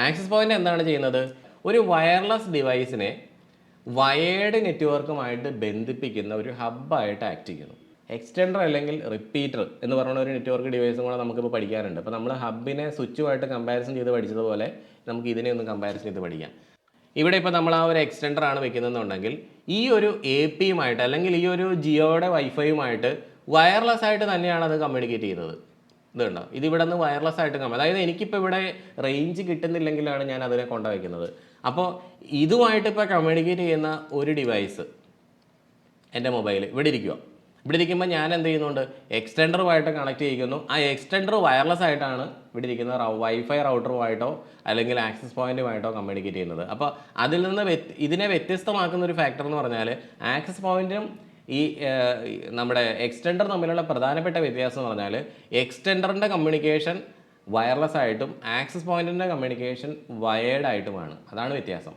Access point എന്താണ് ചെയ്യുന്നത്? ഒരു വയർലെസ് ഡിവൈസിനെ വയേർഡ് നെറ്റ്വർക്കുമായിട്ട് ബന്ധിപ്പിക്കുന്ന ഒരു ഹബ്ബായിട്ട് ആക്ട് ചെയ്യുന്നു. എക്സ്റ്റൻഡർ അല്ലെങ്കിൽ റിപ്പീറ്റർ എന്ന് പറയുന്ന ഒരു നെറ്റ്വർക്ക് ഡിവൈസും കൂടെ നമുക്കിപ്പോൾ പഠിക്കാറുണ്ട്. അപ്പോൾ നമ്മൾ ഹബിനെ സ്വിച്ചുമായിട്ട് കമ്പാരിസൺ ചെയ്ത് പഠിച്ചതുപോലെ നമുക്ക് ഇതിനെ ഒന്ന് കമ്പാരിസൺ ചെയ്ത് പഠിക്കാം. ഇവിടെ ഇപ്പോൾ നമ്മൾ ആ ഒരു എക്സ്റ്റൻഡർ ആണ് വെക്കുന്നതെന്നുണ്ടെങ്കിൽ ഈ ഒരു എ പിയുമായിട്ട് അല്ലെങ്കിൽ ഈ ഒരു ജിയോയുടെ വൈഫൈയുമായിട്ട് വയർലെസ് ആയിട്ട് തന്നെയാണ് അത് കമ്മ്യൂണിക്കേറ്റ് ചെയ്യുന്നത്. ഇതുണ്ടോ, ഇതിവിടെ നിന്ന് വയർലെസ് ആയിട്ട് അതായത് എനിക്കിപ്പോൾ ഇവിടെ റേഞ്ച് കിട്ടുന്നില്ലെങ്കിലാണ് ഞാൻ അതിനെ കൊണ്ടുവയ്ക്കുന്നത്. അപ്പോൾ ഇതുമായിട്ട് ഇപ്പോൾ കമ്മ്യൂണിക്കേറ്റ് ചെയ്യുന്ന ഒരു ഡിവൈസ് എൻ്റെ മൊബൈൽ ഇവിടെ ഇരിക്കുക. ഇവിടെ ഇരിക്കുമ്പോൾ ഞാൻ എന്ത് ചെയ്യുന്നുണ്ട്, എക്സ്റ്റൻഡറുമായിട്ട് കണക്ട് ചെയ്യിക്കുന്നു. ആ എക്സ്റ്റൻഡർ വയർലെസ് ആയിട്ടാണ് ഇവിടെ ഇരിക്കുന്ന വൈഫൈ റൗട്ടറുമായിട്ടോ അല്ലെങ്കിൽ ആക്സസ് പോയിന്റുമായിട്ടോ കമ്മ്യൂണിക്കേറ്റ് ചെയ്യുന്നത്. അപ്പോൾ അതിൽ നിന്ന് ഇതിനെ വ്യത്യസ്തമാക്കുന്ന ഒരു ഫാക്ടർ എന്ന് പറഞ്ഞാൽ ആക്സസ് പോയിന്റും ഈ നമ്മുടെ എക്സ്റ്റൻഡർ തമ്മിലുള്ള പ്രധാനപ്പെട്ട വ്യത്യാസം എന്ന് പറഞ്ഞാൽ എക്സ്റ്റൻഡറിൻ്റെ കമ്മ്യൂണിക്കേഷൻ വയർലെസ് ആയിട്ടും ആക്സസ് പോയിന്റിൻ്റെ കമ്മ്യൂണിക്കേഷൻ വയേർഡ് ആയിട്ടുമാണ്. അതാണ് വ്യത്യാസം.